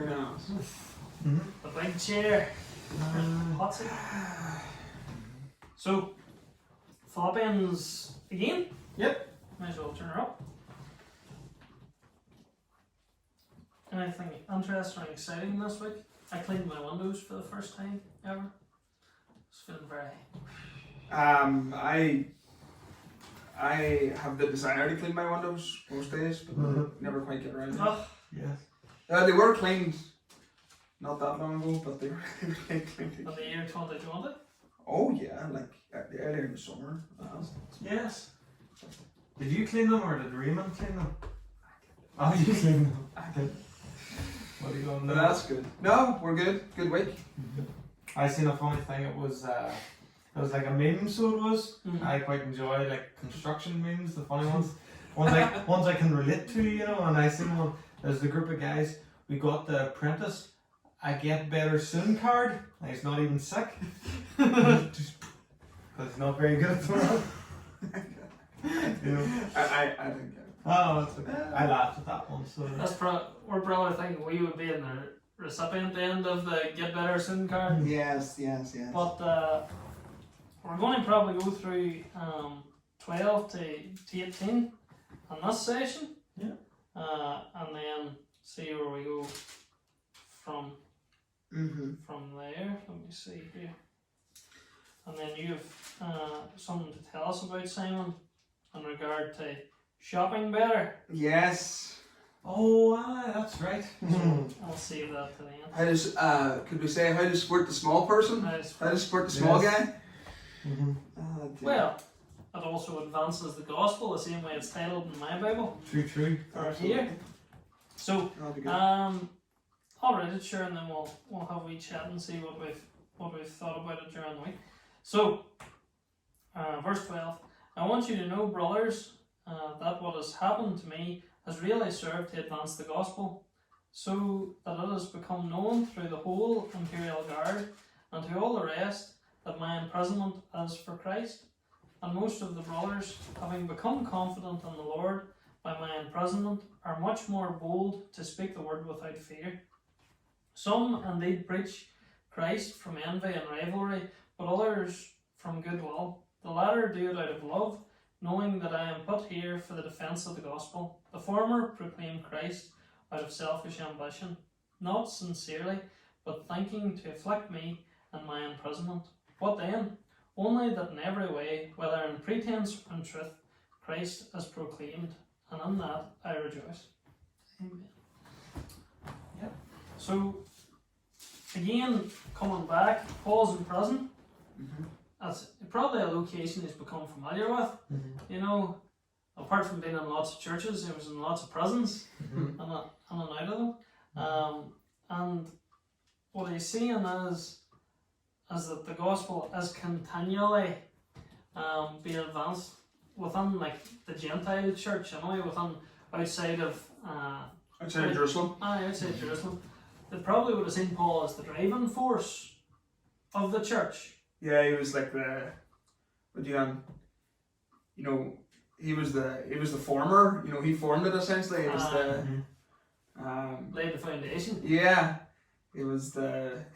Very nice. The big chair. Hot seat. So, Philippians again? Yep. Might as well turn her up. Anything interesting or exciting this week? I cleaned my windows for the first time ever. It's feeling very... I have the desire to clean my windows most days, but never quite get around to it. Oh, Yes. They were cleaned not that long ago, but they were cleaned. in the year 2020? Oh yeah, like earlier in the summer. Yes. Did you clean them or did Raymond clean them? Oh, you cleaned them. I did. What are you going to But do? that's good. No, we're good. Good week. I seen a funny thing. It was like a meme, so it was. Mhm. I quite enjoy like construction memes, the funny ones. Ones I can relate to, you know. And I seen one. There's the group of guys. We got the apprentice. I get better soon card. And he's not even sick. Because he's not very good at the moment. You know. I didn't get it. Oh, that's okay. I laughed at that one. So That's we're probably thinking we would be in the recipient end of the Get Better Soon card. Yes. But we're going to probably go through 12 to 18 on this session. Yeah. And then see where we go from there. Let me see here. And then you've something to tell us about, Simon, in regard to shopping better. Yes. oh, that's right. I'll save that to the end. How does could we say how to support the small person? Nice. How to support the small Yes. guy? Mm-hmm. Oh, dear. Well, it also advances the gospel the same way it's titled in my Bible. True. Or here. So, That'll be good. I'll read it, sure, and then we'll have a wee chat and see what we've thought about it during the week. So, verse 12. I want you to know, brothers, that what has happened to me has really served to advance the gospel, so that it has become known through the whole imperial guard and to all the rest that my imprisonment is for Christ. And most of the brothers, having become confident in the Lord by my imprisonment, are much more bold to speak the word without fear. Some indeed preach Christ from envy and rivalry, but others from goodwill. The latter do it out of love, knowing that I am put here for the defence of the gospel. The former proclaim Christ out of selfish ambition, not sincerely, but thinking to afflict me in my imprisonment. What then? Only that in every way, whether in pretense or in truth, Christ is proclaimed, and in that I rejoice. Amen. Yep. So, again, coming back, Paul's in prison. That's probably a location he's become familiar with. Mm-hmm. You know, apart from being in lots of churches, he was in lots of prisons Mm-hmm. and out of them. And what he's seeing is that the gospel is continually being advanced within like the Gentile church, within outside of Outside of Jerusalem. outside Jerusalem. They probably would have seen Paul as the driving force of the church. Yeah, he was like he was the former. You know, he formed it essentially. He was Laid the foundation. yeah. He was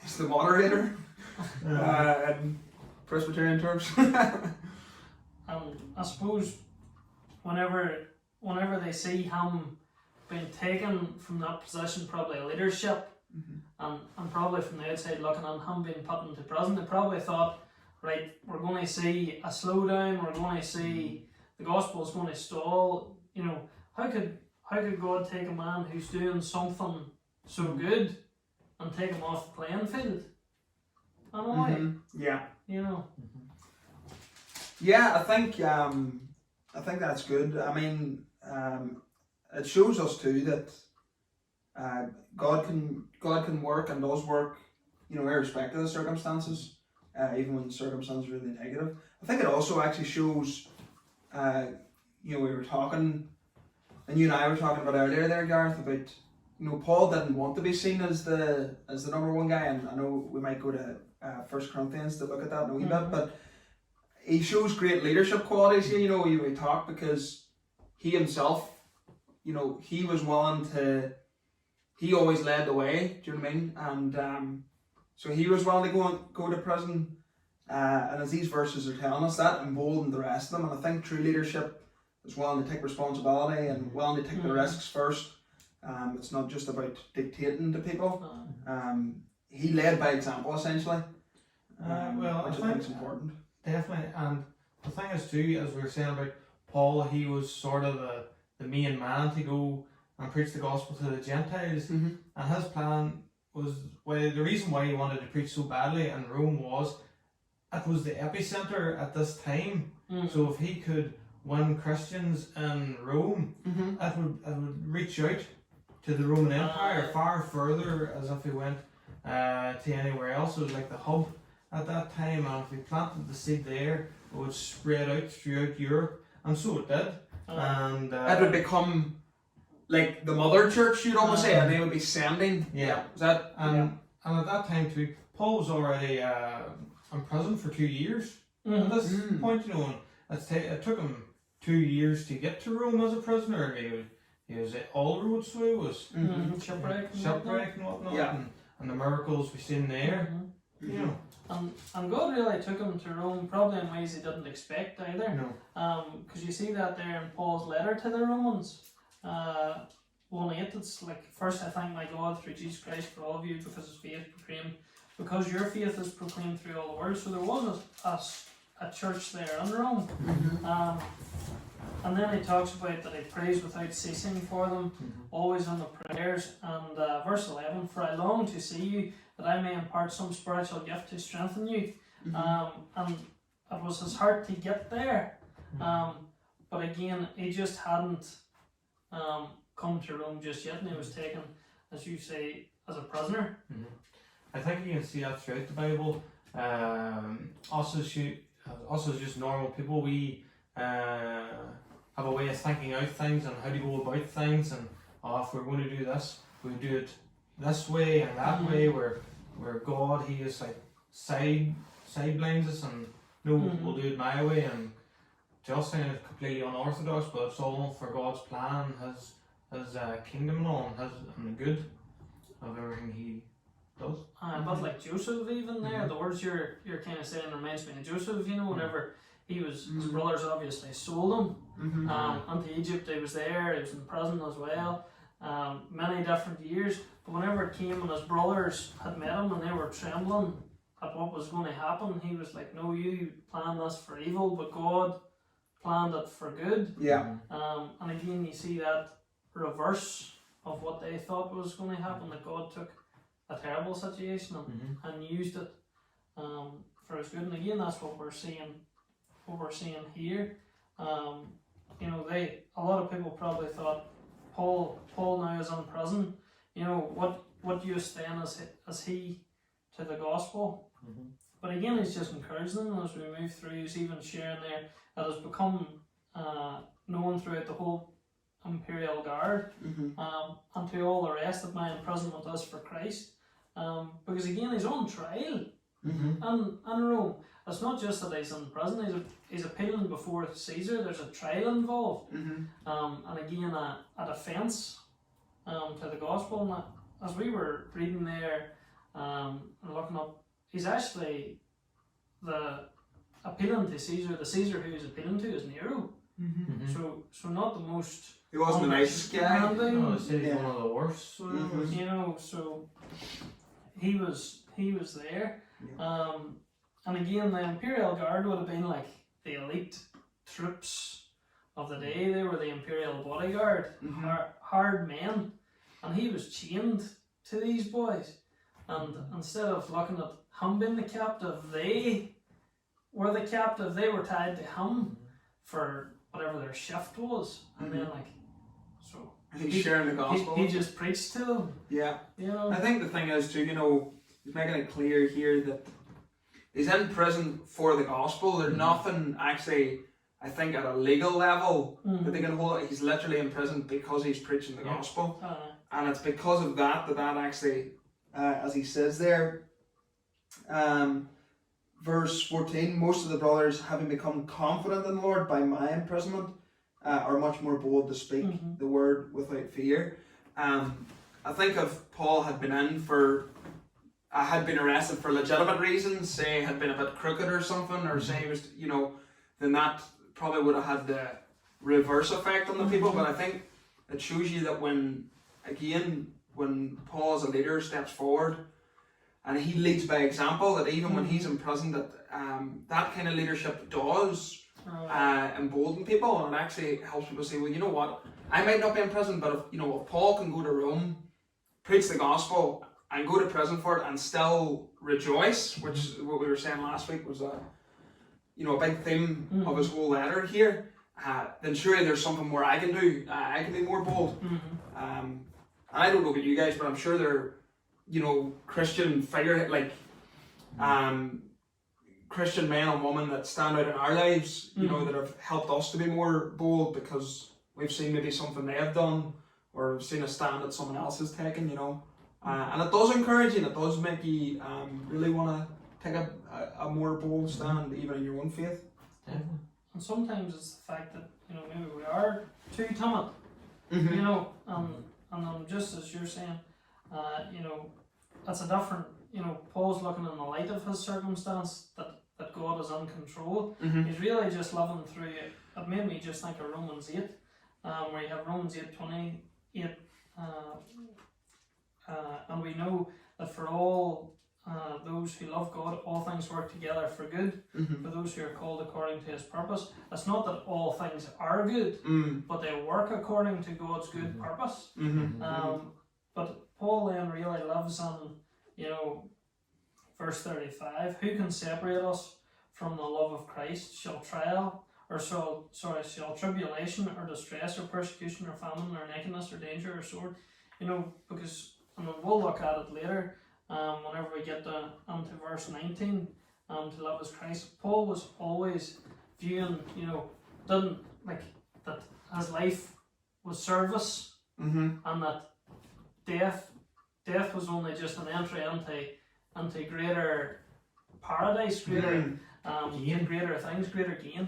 he's the moderator. In Presbyterian terms. And I suppose whenever they see him being taken from that position, probably leadership, and probably from the outside looking on him being put into prison, they probably thought, right, we're going to see a slowdown, we're going to see the gospel is going to stall. You know, how could God take a man who's doing something so good and take him off the playing field? And why? Yeah. You know. Yeah, I think that's good. I mean, it shows us too that God can work and does work, you know, irrespective of the circumstances, even when the circumstances are really negative. I think it also actually shows, you know, we were talking, and you and I were talking about earlier there, Gareth, about, you know, Paul didn't want to be seen as the number one guy, and I know we might go to 1 Corinthians to look at that in a wee bit, but he shows great leadership qualities here. You know, we talk because he himself, you know, he was willing to he always led the way. Do you know what I mean? And so he was willing to go to prison. And as these verses are telling us, that emboldened the rest of them. And I think true leadership is willing to take responsibility and willing to take the risks first. It's not just about dictating to people. He led by example, essentially. Which I think is important. Definitely. And the thing is too, as we were saying about Paul, he was sort of the main man to go and preach the gospel to the Gentiles. And his plan was, well, the reason why he wanted to preach so badly in Rome was it was the epicenter at this time. So if he could win Christians in Rome, it would reach out to the Roman Empire far further as if he went to anywhere else. It was like the hub at that time, and if he planted the seed there, it would spread out throughout Europe, and so it did. And it would become like the mother church, you'd almost say, and they would be sending. Yeah. Was that? And at that time too, Paul was already in prison for 2 years. At this point, you know, it took him 2 years to get to Rome as a prisoner. He was all the roads, so he was shipwreck and whatnot, and the miracles we've seen there. You know. And God really took him to Rome, probably in ways he didn't expect either. No. Because you see that there in Paul's letter to the Romans. 1:8, it's like, first I thank my God through Jesus Christ for all of you because his faith proclaimed, because your faith is proclaimed through all the world. So there was a church there in Rome. And then he talks about that he prays without ceasing for them, always in the prayers. And verse 11, for I long to see you, that I may impart some spiritual gift to strengthen you. And it was his heart to get there. But again, he just hadn't come to Rome just yet, and he was taken, as you say, as a prisoner. I think you can see that throughout the Bible. Us as just normal people, we have a way of thinking out things and how to go about things, and if we're going to do this, we do it this way and that way, where God, he is like sideblinds us, and no, we'll do it my way, and Justin is completely unorthodox, but it's all for God's plan, his kingdom and all, and the good of everything he does. But like Joseph, even there, the words you're kind of saying reminds me of Joseph. You know, whenever he was, his brothers obviously sold him into Egypt. He was there. He was in prison as well, many different years. But whenever it came and his brothers had met him and they were trembling at what was going to happen, he was like, "No, you planned this for evil, but God planned it for good." And again, you see that reverse of what they thought was going to happen, that God took a terrible situation and used it for his good. And again, that's what we're seeing here. You know, a lot of people probably thought Paul now is in prison. You know, what use then is he to the gospel? But again, he's just encouraging them as we move through. He's even sharing there that has become known throughout the whole imperial guard, and to all the rest of my imprisonment is for Christ. Because again, he's on trial in Rome. It's not just that he's in prison, he's appealing before Caesar. There's a trial involved, and again a defence to the gospel. And as we were reading there and looking up, he's actually appealing to Caesar. The Caesar who he's appealing to is Nero. So not the most. He wasn't the nicest guy. No, he's one of the worst. You know, so he was there. And again, the Imperial Guard would have been like the elite troops of the day. They were the Imperial bodyguard, hard men, and he was chained to these boys. And instead of looking at him being the captive, they were the captive. They were tied to him for whatever their shift was, and then so he's sharing the gospel. He just preached to them. Yeah. You know. I think the thing is too, you know, he's making it clear here that he's in prison for the gospel. There's nothing actually, I think, at a legal level that they can hold it. He's literally in prison because he's preaching the gospel, and it's because of that actually, as he says there, verse 14, most of the brothers, having become confident in the Lord by my imprisonment, are much more bold to speak the word without fear. I think if Paul had been in for, had been arrested for legitimate reasons, say had been a bit crooked or something, or say he was, you know, then that probably would have had the reverse effect on the people. But I think it shows you that when Paul as a leader steps forward and he leads by example, that even when he's in prison, that that kind of leadership does embolden people, and it actually helps people say, well, you know what, I might not be in prison, but if Paul can go to Rome, preach the gospel, and go to prison for it and still rejoice, which is what we were saying last week was a big theme of his whole letter here, then surely there's something more I can do. I can be more bold. And I don't know about you guys, but I'm sure there are, Christian figure, like Christian men and women that stand out in our lives, that have helped us to be more bold because we've seen maybe something they have done, or we've seen a stand that someone else has taken, and it does encourage you, and it does make you really want to take a more bold stand even in your own faith. Definitely. And sometimes it's the fact that maybe we are too timid, and just as you're saying, that's a different, Paul's looking in the light of his circumstance, that God is in control. He's really just living through it. It made me just think of Romans 8, where you have Romans 8:28, and we know that for all those who love God, all things work together for good, for those who are called according to his purpose. It's not that all things are good, but they work according to God's good purpose. But Paul then really lives on, verse 35, who can separate us from the love of Christ? Shall tribulation or distress or persecution or famine or nakedness or danger or sword? Because, and we'll look at it later, whenever we get into verse 19, to love as Christ. Paul was always viewing, didn't like that his life was service, and that death was only just an entry into greater paradise, greater greater things, greater gain.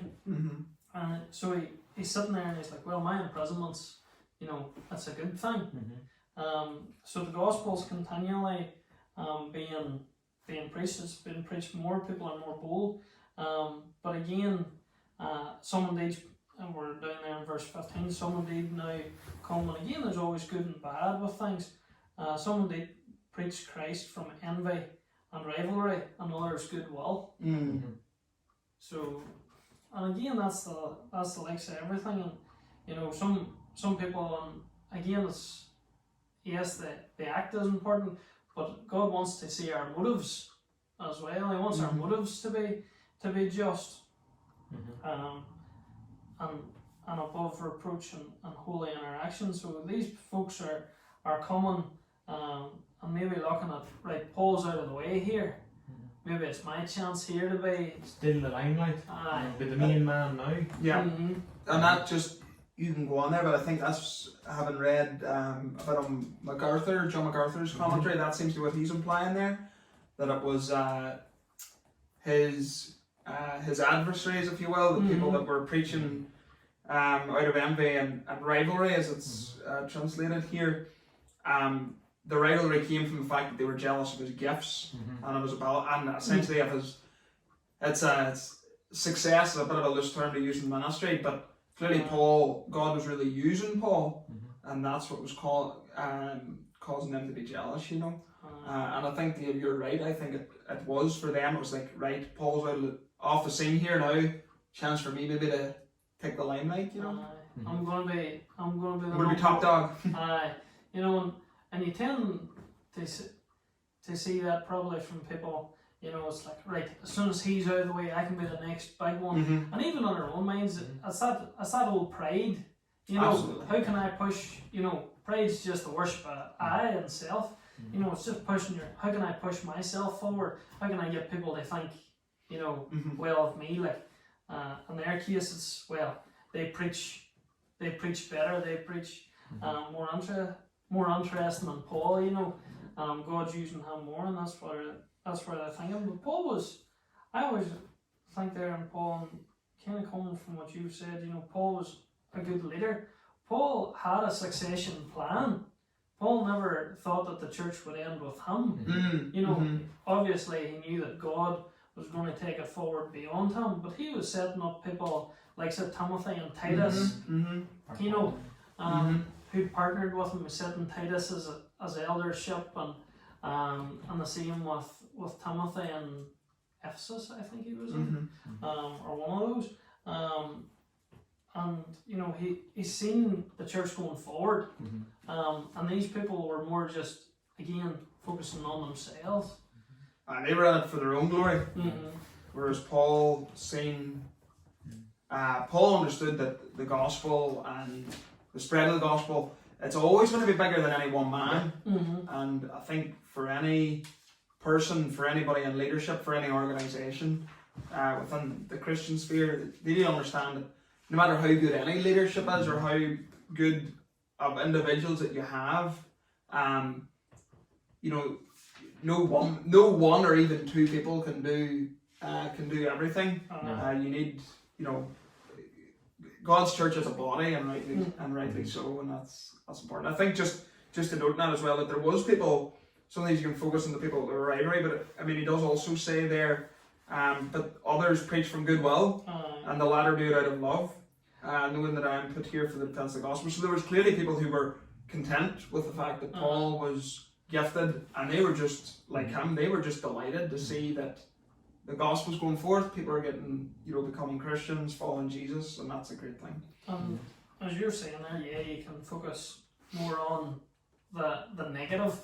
And so he's sitting there and he's like, well, my imprisonment's, that's a good thing. So the gospel's continually being preached. It's been preached more. People are more bold. But again, some indeed, and we're down there in verse 15. Some indeed now come, and again, there's always good and bad with things. Some indeed preach Christ from envy and rivalry, and others goodwill. So, and again, that's the likes of everything. And some people, and again, it's yes, the act is important, but God wants to see our motives as well. He wants our motives to be just, and above reproach and holy in our actions. So these folks are coming and maybe looking at, right, Paul's out of the way here. Maybe it's my chance here to be still the limelight. Be the main man now. Yeah, and that just, you can go on there, but I think that's, having read about John MacArthur's commentary, that seems to be what he's implying there, that it was his adversaries, if you will, the people that were preaching out of envy and rivalry, as it's translated here. The rivalry came from the fact that they were jealous of his gifts, and it was and essentially of his. It's success, a bit of a loose term to use in ministry, but clearly God was really using Paul, and that's what was causing them to be jealous, And I think you're right. I think it was for them. It was like, right, Paul's off the scene here now. Chance for me maybe to take the limelight, I'm going to be top dog. And you tend to see that probably from people. It's like, right, as soon as he's out of the way, I can be the next big one. And even on our own minds, it's that old pride. Absolutely. How can I push? Pride's just the worship of I and self. It's just pushing how can I push myself forward? How can I get people to think, well of me? Like, in their case, it's, well, they preach better. They preach more interesting than Paul. God's using him more, and that's where they're thinking. But Paul was, I always think there in Paul, and kind of coming from what you said, Paul was a good leader. Paul had a succession plan Paul never thought that the church would end with him. You know, obviously he knew that God was going to take it forward beyond him, but he was setting up people like Sir Timothy and Titus, you know, who partnered with him, setting Titus as eldership, and the same with Timothy and Ephesus, I think he was in, or one of those. And you know, he's seen the church going forward, and these people were more just, again, focusing on themselves. They were in it for their own glory, whereas Paul Paul understood that the gospel and the spread of the gospel, it's always going to be bigger than any one man. And I think for any person, for anybody in leadership, for any organisation within the Christian sphere, they do understand that no matter how good any leadership is or how good of individuals that you have, you know, no one or even two people can do everything. You need, you know, God's church as a body, and rightly so, and that's important. I think just to note that as well, that there was people. Sometimes you can focus on the people that were rivalry, but I mean, he does also say there, but others preach from goodwill, and the latter do it out of love, knowing that I am put here for the defence of the gospel. So there was clearly people who were content with the fact that Paul was gifted, and they were just like him. They were just delighted to see that the gospel's going forth. People are getting, you know, becoming Christians, following Jesus, and that's a great thing. As you're saying there, yeah, you can focus more on the negative.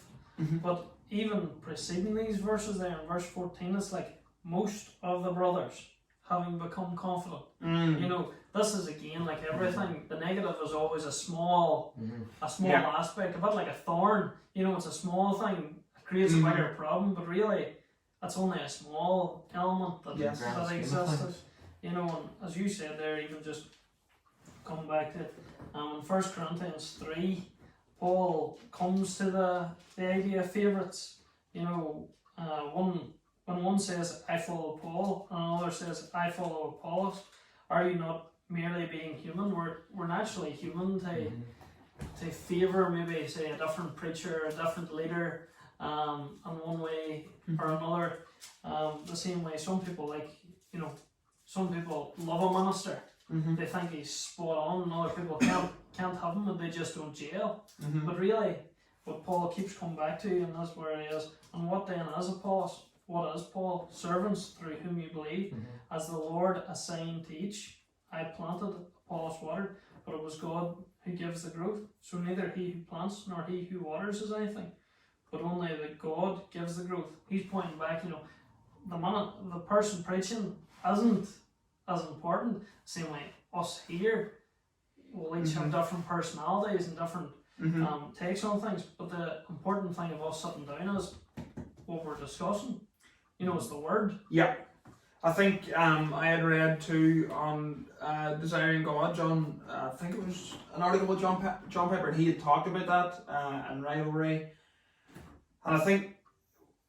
But even preceding these verses there in verse 14, it's like most of the brothers having become confident. You know, this is again like everything. The negative is always a small aspect, a bit like a thorn. You know, it's a small thing. It creates a bigger problem, but really, it's only a small element that exists. You know, and as you said there, even just coming back to it, in 1 Corinthians 3. Paul comes to the idea of favourites. You know, when one says, I follow Paul, and another says, I follow Apollos, are you not merely being human? We're naturally human to favour maybe, say, a different preacher, a different leader, in one way or another. The same way some people some people love a minister. They think he's spot on, and other people can't have him, and they just don't jail. But really, what Paul keeps coming back to, and that's where he is, and what then is Apollos? What is Paul? Servants through whom you believe, as the Lord assigned to each. I planted, Apollos watered, but it was God who gives the growth. So neither he who plants nor he who waters is anything, but only that God gives the growth. He's pointing back, you know, the person preaching isn't as important. Same way us here will each have different personalities and different takes on things, but the important thing of us sitting down is what we're discussing. You know, it's the word. Yeah, I think I had read too on Desiring God, John. I think it was an article with John Piper, and he had talked about that and rivalry. And I think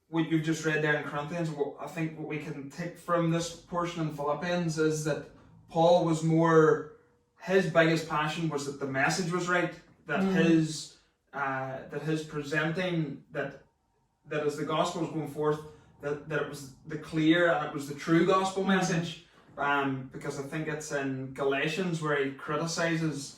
what you've just read there in Corinthians, I think what we can take from this portion in Philippians is that Paul was more, his biggest passion was that the message was right, that his presenting, that as the gospel was going forth, that it was the clear and it was the true gospel message. Because I think it's in Galatians where he criticizes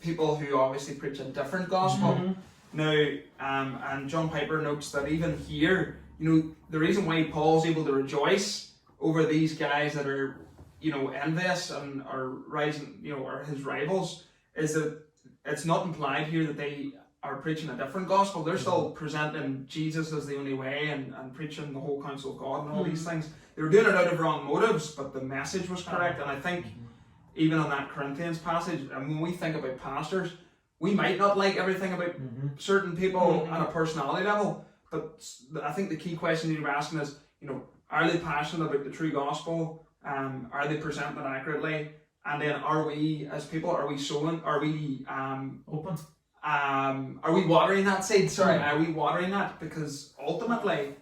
people who obviously preach a different gospel. Now, and John Piper notes that even here, you know, the reason why Paul's able to rejoice over these guys that are, you know, envious and are rising, you know, are his rivals, is that it's not implied here that they are preaching a different gospel. They're still presenting Jesus as the only way and preaching the whole counsel of God and all these things. They were doing it out of wrong motives, but the message was correct. And I think even on that Corinthians passage, and when we think about pastors, we might not like everything about certain people on a personality level, but I think the key question you were asking is, you know, are they passionate about the true gospel? Are they presenting it accurately? And then are we, as people, are we sowing? Are we open? Are we watering that seed? Sorry, are we watering that? Because ultimately,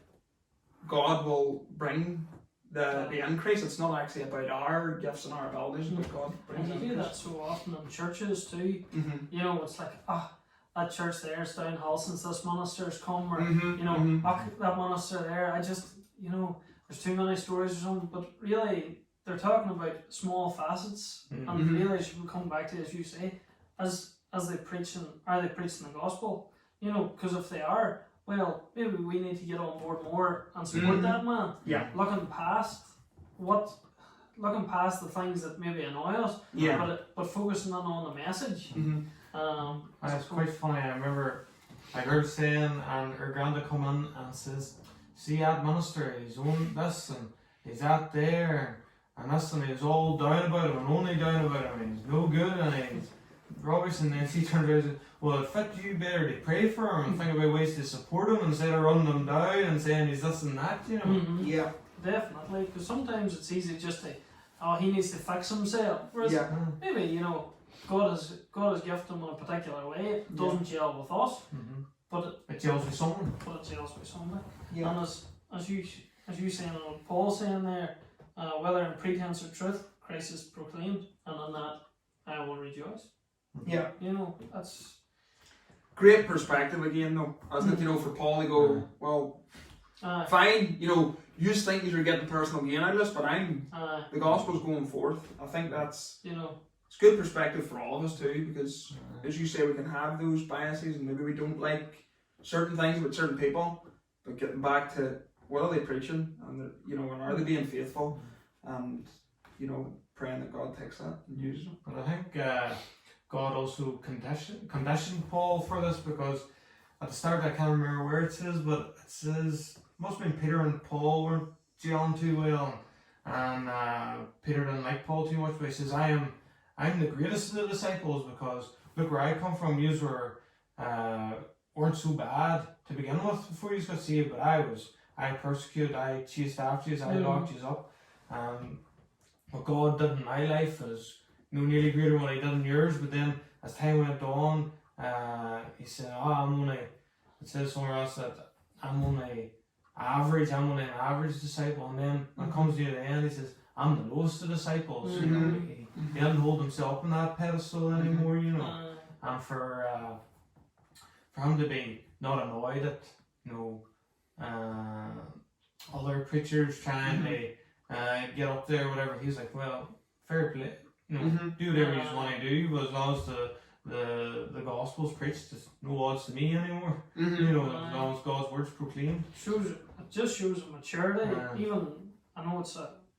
God will bring the increase. It's not actually about our gifts and our abilities, but God brings and you increase. do that so often in churches too. You know, it's like, that church there is down hill since this minister's come, or Mhm, you know, mhm. that minister there, I just, you know, there's too many stories or something, but really they're talking about small facets, and Mhm. really should we come back to, as you say, as they preaching, are they preaching the gospel? You know, because if they are, well, maybe we need to get on board more and support Mhm. that man. Yeah. Looking past the things that maybe annoy us, Yeah. but focusing on the message. Mhm. And it's quite funny. I remember I heard saying, and her granda come in and says, "See that minister, he's on this and he's that there, and this, and he's all down about him and only down about him, and he's no good and he's rubbish." And then she turned around and said, "Well, it fit you better to pray for him and think about ways to support him instead of running him down and saying he's this and that, you know." Mhm. Yeah. Definitely, because sometimes it's easy just to, oh, he needs to fix himself. Whereas Yeah. maybe, you know, God has gifted him in a particular way. It doesn't gel with us, Mm-hmm. but It gels with someone. it gels with somebody. Yeah. And as you saying, and what Paul's saying there, whether in pretense or truth, Christ is proclaimed, and in that I will rejoice. Yeah. You know, that's Great perspective again, though, isn't it? You know, for Paul to go, Yeah. well, uh, fine. You know, you think you're getting personal gain out of this, but the gospel's going forth. I think that's you know, it's good perspective for all of us too, because as you say, we can have those biases and maybe we don't like certain things with certain people, but getting back to what are they preaching, and you know, and are they being faithful, and you know, praying that God takes that and uses them. But I think God also conditioned Paul for this, because at the start, I can't remember where it says, but it says, must have been Peter and Paul weren't gelling too well, and Peter didn't like Paul too much, but he says, I'm the greatest of the disciples, because look where I come from, yous weren't so bad to begin with before you got saved, but I persecuted, I chased after you, I locked you up. What God did in my life is nearly greater than what he did in yours, but then as time went on, he said, it says somewhere else that I'm only an average disciple, and then when it comes to the end, he says, I'm the lowest of disciples. You know, he didn't hold himself on that pedestal anymore, you know. And for him to be not annoyed at, you know, other preachers trying to get up there or whatever, he's like, well, fair play, you know, do whatever you want to do, but as long as the gospel's preached, there's no odds to me anymore. You know, as long as God's word's proclaimed. It just shows a maturity. Even, I know it's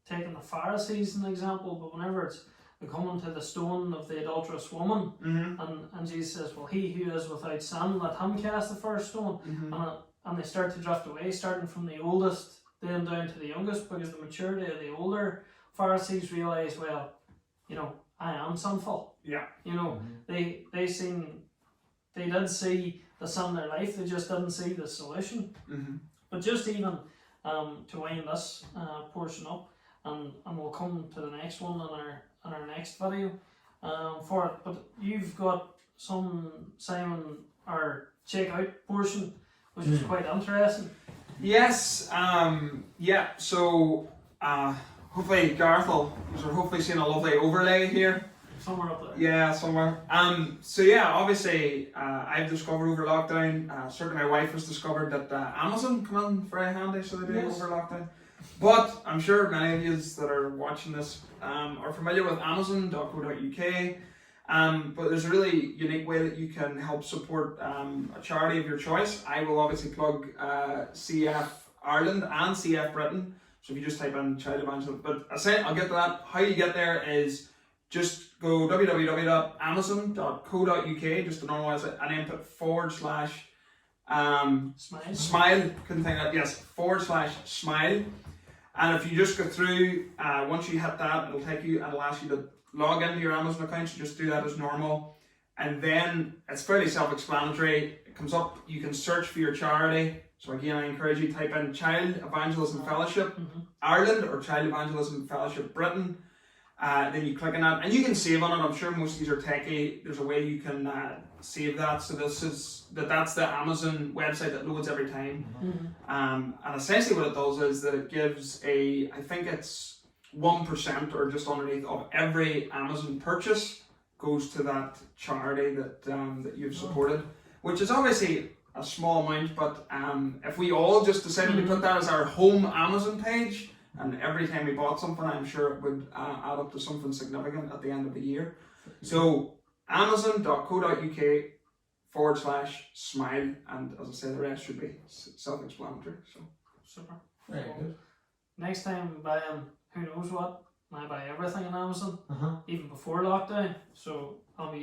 taking the Pharisees as an example, but whenever it's coming to the stone of the adulterous woman, and Jesus says, well, he who is without sin, let him cast the first stone. And they start to drift away, starting from the oldest, then down to the youngest, because the maturity of the older Pharisees realise, well, you know, I am sinful. Yeah. You know, they did see the sin in their life, they just didn't see the solution. But just even to wind this portion up, and we'll come to the next one in our next video for it. But you've got some Simon or check out portion, which is quite interesting. Yes. Yeah. So hopefully Gareth will hopefully seeing a lovely overlay here. Somewhere up there. Yeah, somewhere. So yeah, obviously, I've discovered over lockdown. Certainly, my wife has discovered that Amazon come in very handy, so they do over lockdown. But I'm sure many of you that are watching this are familiar with Amazon.co.uk. But there's a really unique way that you can help support a charity of your choice. I will obviously plug CF Ireland and CF Britain. So if you just type in Child Evangelist, but I'll get to that. How you get there is just go www.amazon.co.uk, just to normalize it, and then put / smile, couldn't think of that, yes, / smile. And if you just go through, once you hit that, it'll take you and it'll ask you to log into your Amazon account, so just do that as normal. And then it's fairly self-explanatory. It comes up, you can search for your charity. So again, I encourage you to type in Child Evangelism Fellowship Ireland or Child Evangelism Fellowship Britain. Then you click on that, and you can save on it. I'm sure most of these are techie. There's a way you can save that. So that's the Amazon website that loads every time. And essentially what it does is that it gives I think it's 1% or just underneath of every Amazon purchase goes to that charity that you've supported. which is obviously a small amount, but if we all just decided to put that as our home Amazon page, and every time we bought something, I'm sure it would add up to something significant at the end of the year. So amazon.co.uk/smile, and as I say, the rest should be self-explanatory. So Super. Very good. Next time buying who knows what, I buy everything on Amazon, Uh-huh. even before lockdown. So I'll be